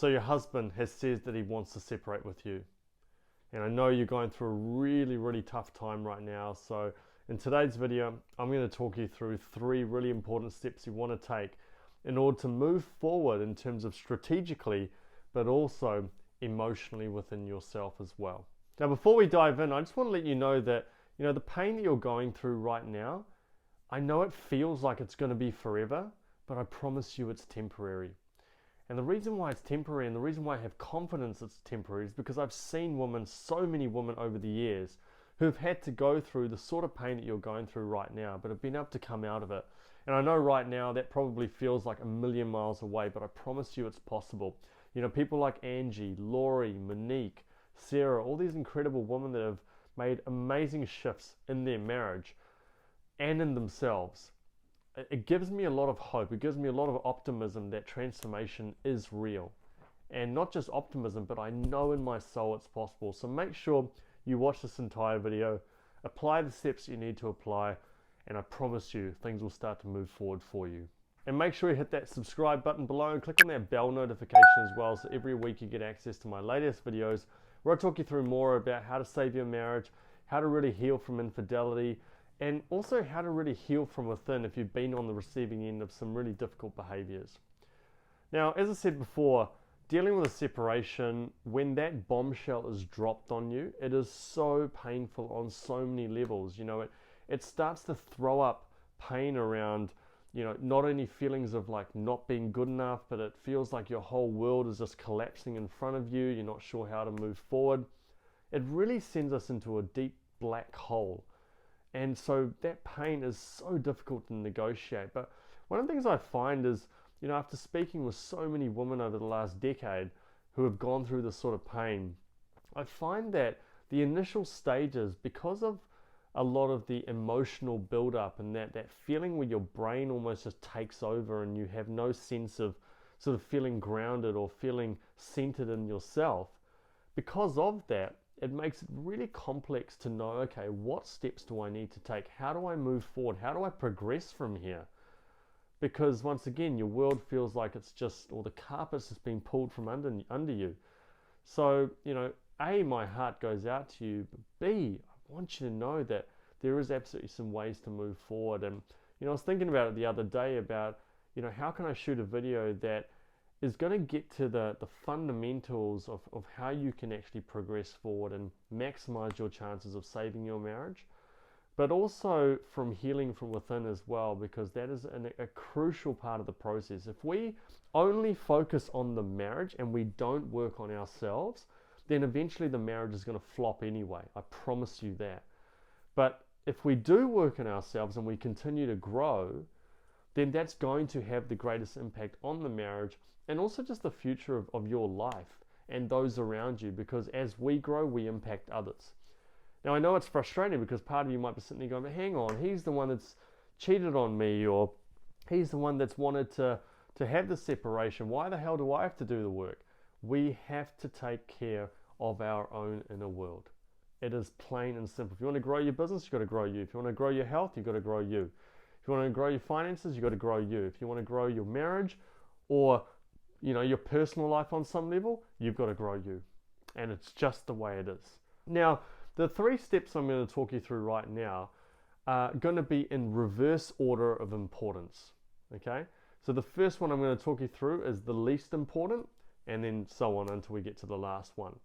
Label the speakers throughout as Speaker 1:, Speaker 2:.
Speaker 1: So your husband has said that he wants to separate with you. And I know you're going through a really, really tough time right now. So in today's video, I'm going to talk you through 3 really important steps you want to take in order to move forward in terms of strategically, but also emotionally within yourself as well. Now, before we dive in, I just want to let you know that, the pain that you're going through right now, I know it feels like it's going to be forever, but I promise you it's temporary. And the reason why it's temporary and the reason why I have confidence it's temporary is because I've seen women, so many women over the years, who've had to go through the sort of pain that you're going through right now, but have been able to come out of it. And I know right now that probably feels like a million miles away, but I promise you it's possible. People like Angie, Laurie, Monique, Sarah, all these incredible women that have made amazing shifts in their marriage and in themselves. It gives me a lot of hope. It gives me a lot of optimism that transformation is real. And not just optimism, but I know in my soul it's possible. So make sure you watch this entire video, apply the steps you need to apply, and I promise you things will start to move forward for you. And make sure you hit that subscribe button below and click on that bell notification as well, so every week you get access to my latest videos where I talk you through more about how to save your marriage, how to really heal from infidelity, and also how to really heal from within if you've been on the receiving end of some really difficult behaviors. Now, as I said before, dealing with a separation, when that bombshell is dropped on you, it is so painful on so many levels. It starts to throw up pain around, not only feelings of like not being good enough, but it feels like your whole world is just collapsing in front of you. You're not sure how to move forward. It really sends us into a deep black hole. And so that pain is so difficult to negotiate. But one of the things I find is, after speaking with so many women over the last decade who have gone through this sort of pain, I find that the initial stages, because of a lot of the emotional build-up and that feeling where your brain almost just takes over and you have no sense of sort of feeling grounded or feeling centered in yourself, because of that, it makes it really complex to know, okay, what steps do I need to take? How do I move forward? How do I progress from here? Because once again, your world feels like it's just, or the carpet's just been pulled from under you. So, A, my heart goes out to you, but B, I want you to know that there is absolutely some ways to move forward. And, I was thinking about it the other day about, how can I shoot a video that is going to get to the fundamentals of how you can actually progress forward and maximize your chances of saving your marriage, but also from healing from within as well, because that is a crucial part of the process. If we only focus on the marriage and we don't work on ourselves, then eventually the marriage is going to flop anyway. I promise you that. But if we do work on ourselves and we continue to grow, then that's going to have the greatest impact on the marriage and also just the future of your life and those around you, because as we grow, we impact others. Now, I know it's frustrating because part of you might be sitting there going, but hang on, he's the one that's cheated on me, or he's the one that's wanted to have the separation. Why the hell do I have to do the work? We have to take care of our own inner world. It is plain and simple. If you want to grow your business, you've got to grow you. If you want to grow your health, you've got to grow you. If you want to grow your finances, you've got to grow you. If you want to grow your marriage or your personal life on some level, you've got to grow you. And it's just the way it is. Now, the 3 steps I'm going to talk you through right now are going to be in reverse order of importance. Okay? So the first one I'm going to talk you through is the least important, and then so on until we get to the last one.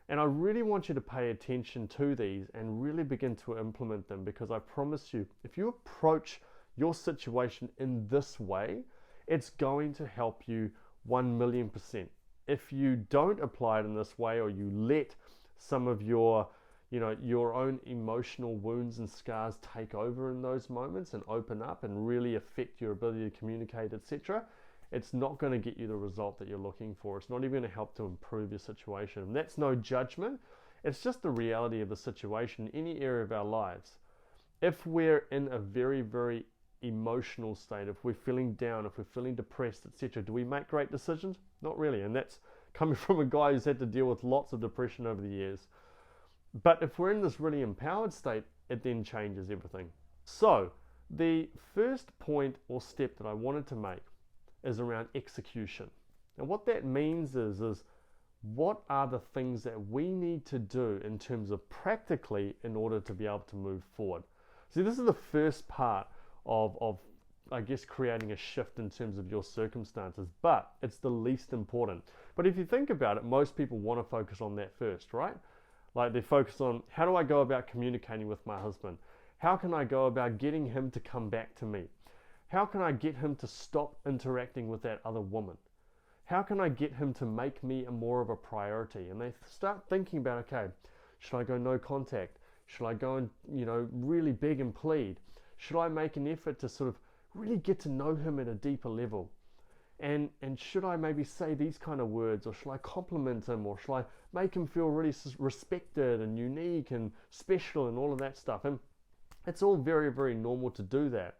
Speaker 1: And I really want you to pay attention to these and really begin to implement them, because I promise you, if you approach your situation in this way, it's going to help you 1,000,000%. If you don't apply it in this way, or you let some of your own emotional wounds and scars take over in those moments and open up and really affect your ability to communicate, etc., it's not going to get you the result that you're looking for. It's not even going to help to improve your situation. And that's no judgment. It's just the reality of the situation in any area of our lives. If we're in a very, very emotional state, if we're feeling down, if we're feeling depressed, etc., do we make great decisions? Not really. And that's coming from a guy who's had to deal with lots of depression over the years. But if we're in this really empowered state, it then changes everything. So the first point or step that I wanted to make is around execution. And what that means is what are the things that we need to do in terms of practically in order to be able to move forward. See, this is the first part of I guess creating a shift in terms of your circumstances, but it's the least important. But if you think about it, most people want to focus on that first, right? Like they focus on, how do I go about communicating with my husband? How can I go about getting him to come back to me? How can I get him to stop interacting with that other woman? How can I get him to make me more of a priority? And they start thinking about, okay, should I go no contact? Should I go and, really beg and plead? Should I make an effort to sort of really get to know him at a deeper level? And should I maybe say these kind of words, or should I compliment him, or should I make him feel really respected and unique and special and all of that stuff? And it's all very, very normal to do that.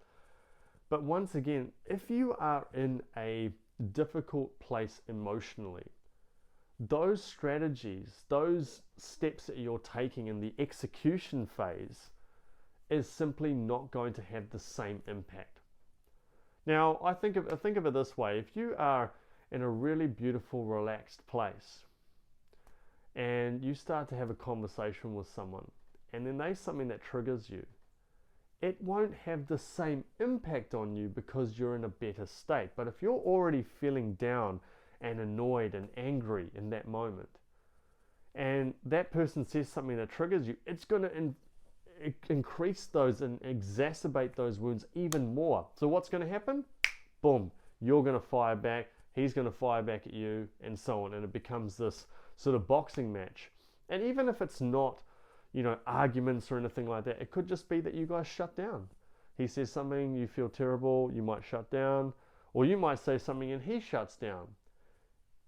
Speaker 1: But once again, if you are in a difficult place emotionally, those strategies, those steps that you're taking in the execution phase is simply not going to have the same impact. Now, I think of it this way. If you are in a really beautiful, relaxed place and you start to have a conversation with someone and then they say something that triggers you, it won't have the same impact on you because you're in a better state. But if you're already feeling down and annoyed and angry in that moment, and that person says something that triggers you, it's going to increase those and exacerbate those wounds even more. So what's going to happen? Boom, you're going to fire back, he's going to fire back at you, and so on. And it becomes this sort of boxing match. And even if it's not, arguments or anything like that, it could just be that you guys shut down. He says something, you feel terrible, you might shut down, or you might say something and he shuts down.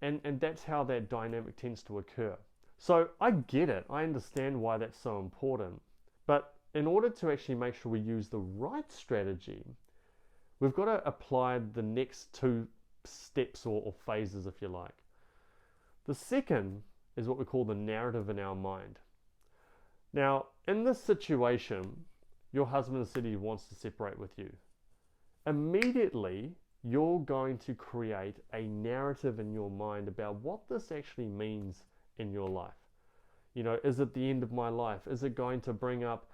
Speaker 1: And that's how that dynamic tends to occur. So I get it, I understand why that's so important. But in order to actually make sure we use the right strategy, we've got to apply the next two steps or phases, if you like. The second is what we call the narrative in our mind. Now, in this situation, your husband said he wants to separate with you. Immediately, you're going to create a narrative in your mind about what this actually means in your life. Is it the end of my life? Is it going to bring up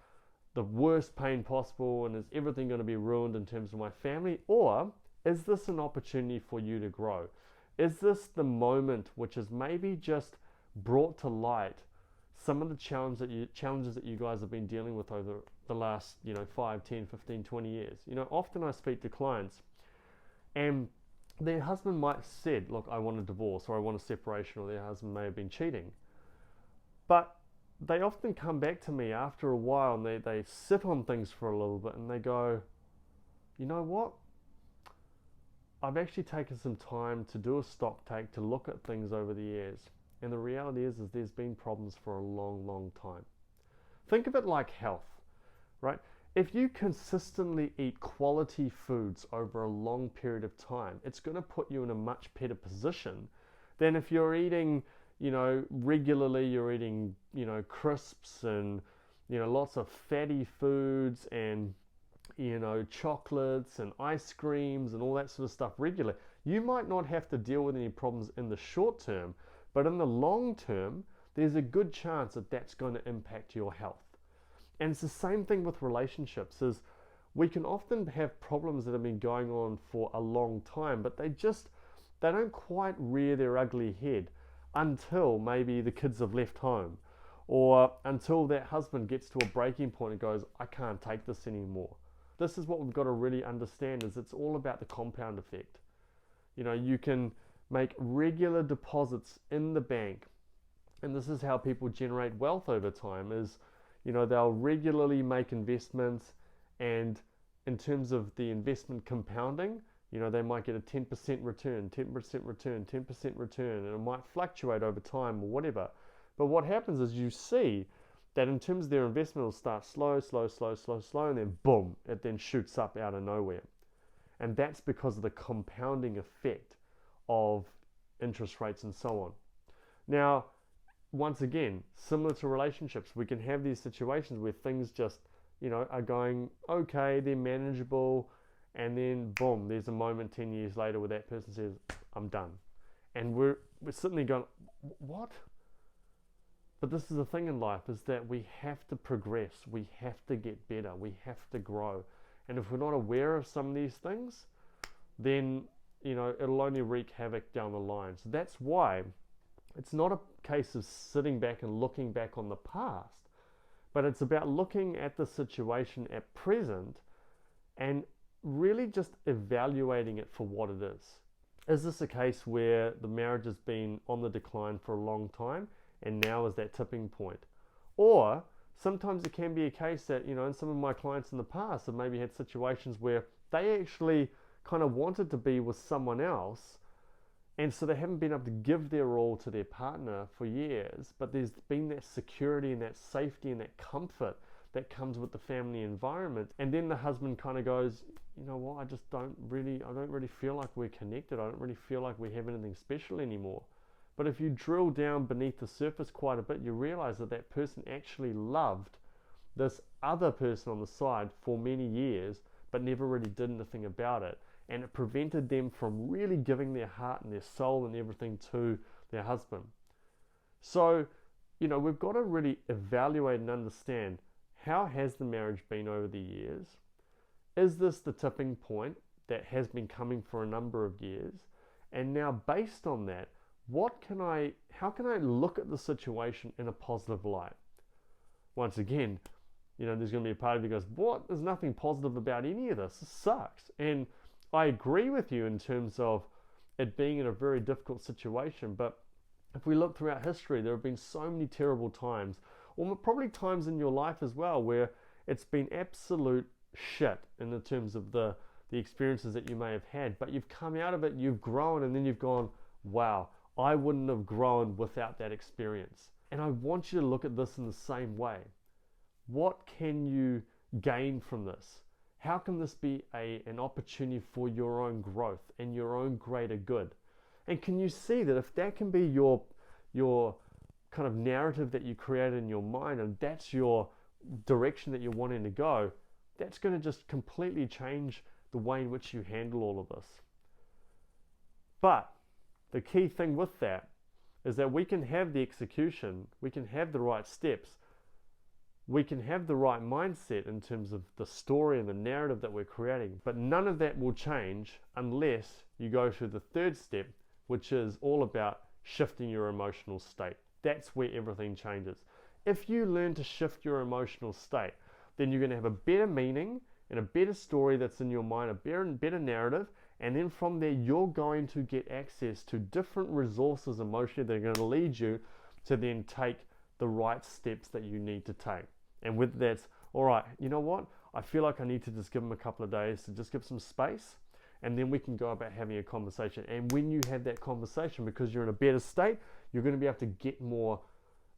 Speaker 1: the worst pain possible, and is everything going to be ruined in terms of my family? Or is this an opportunity for you to grow? Is this the moment which is maybe just brought to light some of the challenges that you guys have been dealing with over the last 5, 10, 15, 20 years? Often I speak to clients and their husband might have said, look, I want a divorce, or I want a separation, or their husband may have been cheating. But they often come back to me after a while and they sit on things for a little bit and they go, you know what? I've actually taken some time to do a stock take, to look at things over the years. And the reality is there's been problems for a long, long time. Think of it like health, right? If you consistently eat quality foods over a long period of time, it's going to put you in a much better position than if you're eating, regularly, you're eating, crisps and, lots of fatty foods and, chocolates and ice creams and all that sort of stuff regularly. You might not have to deal with any problems in the short term, but in the long term, there's a good chance that that's going to impact your health. And it's the same thing with relationships, is we can often have problems that have been going on for a long time, but they don't quite rear their ugly head until maybe the kids have left home, or until that husband gets to a breaking point and goes, I can't take this anymore. This is what we've got to really understand, is it's all about the compound effect. You can make regular deposits in the bank, and this is how people generate wealth over time, is they'll regularly make investments, and in terms of the investment compounding, they might get a 10% return, 10% return, 10% return, and it might fluctuate over time or whatever. But what happens is you see that in terms of their investment, it'll start slow, and then boom, it then shoots up out of nowhere. And that's because of the compounding effect of interest rates and so on. Now, once again, similar to relationships, we can have these situations where things just, are going okay, they're manageable, and then boom, there's a moment 10 years later where that person says, I'm done. And we're sitting there going, what? But this is the thing in life, is that we have to progress, we have to get better, we have to grow. And if we're not aware of some of these things, then it'll only wreak havoc down the line. So that's why it's not a case of sitting back and looking back on the past, but it's about looking at the situation at present and really just evaluating it for what it is. Is this a case where the marriage has been on the decline for a long time and now is that tipping point? Or sometimes it can be a case that, and some of my clients in the past have maybe had situations where they actually kind of wanted to be with someone else, and so they haven't been able to give their all to their partner for years, but there's been that security and that safety and that comfort that comes with the family environment. And then the husband kind of goes, you know what, I don't really feel like we're connected. I don't really feel like we have anything special anymore. But if you drill down beneath the surface quite a bit, you realize that that person actually loved this other person on the side for many years, but never really did anything about it. And it prevented them from really giving their heart and their soul and everything to their husband. So, we've got to really evaluate and understand, how has the marriage been over the years? Is this the tipping point that has been coming for a number of years? And now, based on that, how can I look at the situation in a positive light? Once again, there's going to be a part of you that goes, what? There's nothing positive about any of this. This sucks. And I agree with you in terms of it being in a very difficult situation, but if we look throughout history, there have been so many terrible times, or probably times in your life as well, where it's been absolute shit in the terms of the experiences that you may have had, but you've come out of it, you've grown, and then you've gone, wow, I wouldn't have grown without that experience. And I want you to look at this in the same way. What can you gain from this? How can this be an opportunity for your own growth and your own greater good? And can you see that if that can be your kind of narrative that you create in your mind, and that's your direction that you're wanting to go, that's going to just completely change the way in which you handle all of this. But the key thing with that is that we can have the execution, we can have the right steps, we can have the right mindset in terms of the story and the narrative that we're creating, but none of that will change unless you go through the third step, which is all about shifting your emotional state. That's where everything changes. If you learn to shift your emotional state, then you're going to have a better meaning and a better story that's in your mind, a better narrative, and then from there you're going to get access to different resources emotionally that are going to lead you to then take the right steps that you need to take. And with that, all right, you know what? I feel like I need to just give them a couple of days to just give some space, and then we can go about having a conversation. And when you have that conversation, because you're in a better state, you're going to be able to get more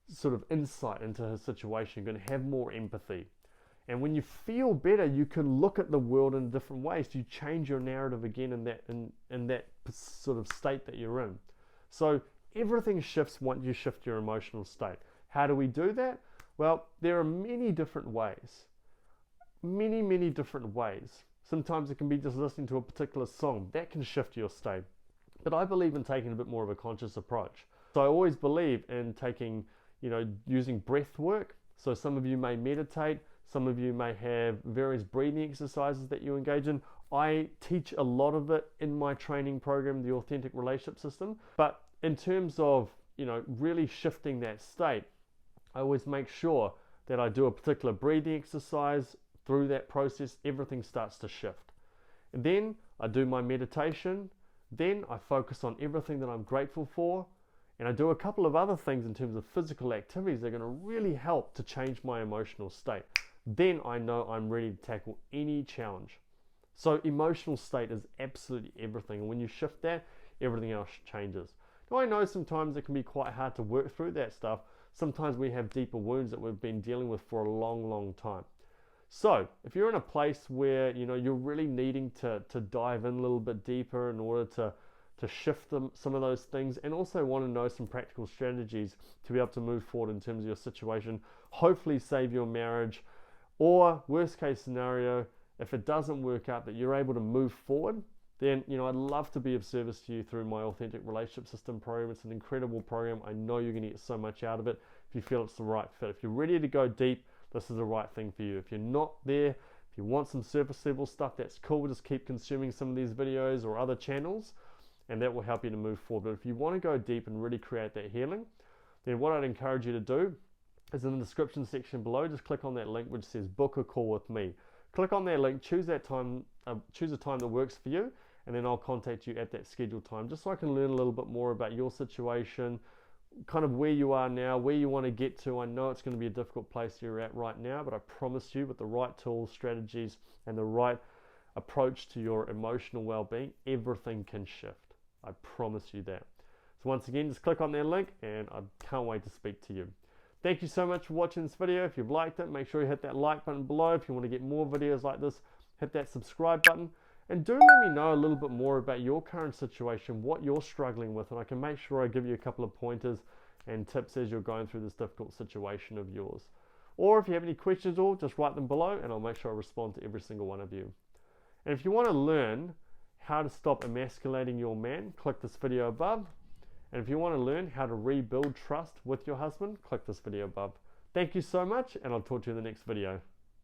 Speaker 1: sort of insight into her situation. You're going to have more empathy. And when you feel better, you can look at the world in different ways. You change your narrative again in that sort of state that you're in. So everything shifts once you shift your emotional state. How do we do that? Well, there are many different ways. Many different ways. Sometimes it can be just listening to a particular song. That can shift your state. But I believe in taking a bit more of a conscious approach. So I always believe in taking, using breath work. So some of you may meditate. Some of you may have various breathing exercises that you engage in. I teach a lot of it in my training program, the Authentic Relationship System. But in terms of, really shifting that state, I always make sure that I do a particular breathing exercise. Through that process, everything starts to shift. And then I do my meditation. Then I focus on everything that I'm grateful for. And I do a couple of other things in terms of physical activities that are going to really help to change my emotional state. Then I know I'm ready to tackle any challenge. So emotional state is absolutely everything. And when you shift that, everything else changes. Now I know sometimes it can be quite hard to work through that stuff. Sometimes we have deeper wounds that we've been dealing with for a long time. So if you're in a place where you're really needing to dive in a little bit deeper in order to shift some of those things, and also want to know some practical strategies to be able to move forward in terms of your situation, hopefully save your marriage, or worst case scenario, if it doesn't work out, that you're able to move forward, then I'd love to be of service to you through my Authentic Relationship System program. It's an incredible program. I know you're going to get so much out of it if you feel it's the right fit. If you're ready to go deep, this is the right thing for you. If you're not there, if you want some surface level stuff, that's cool. Just keep consuming some of these videos or other channels, and that will help you to move forward. But if you want to go deep and really create that healing, then what I'd encourage you to do is in the description section below, just click on that link which says book a call with me. Click on that link, choose that time, choose a time that works for you, and then I'll contact you at that scheduled time, just so I can learn a little bit more about your situation, kind of where you are now, where you want to get to. I know it's going to be a difficult place you're at right now, but I promise you, with the right tools, strategies, and the right approach to your emotional well-being, everything can shift. I promise you that. So once again, just click on that link, and I can't wait to speak to you. Thank you so much for watching this video. If you've liked it, make sure you hit that like button below. If you want to get more videos like this, hit that subscribe button. And do let me know a little bit more about your current situation, what you're struggling with, and I can make sure I give you a couple of pointers and tips as you're going through this difficult situation of yours. Or if you have any questions, or just write them below, and I'll make sure I respond to every single one of you. And if you want to learn how to stop emasculating your man, click this video above. And if you want to learn how to rebuild trust with your husband, click this video above. Thank you so much, and I'll talk to you in the next video.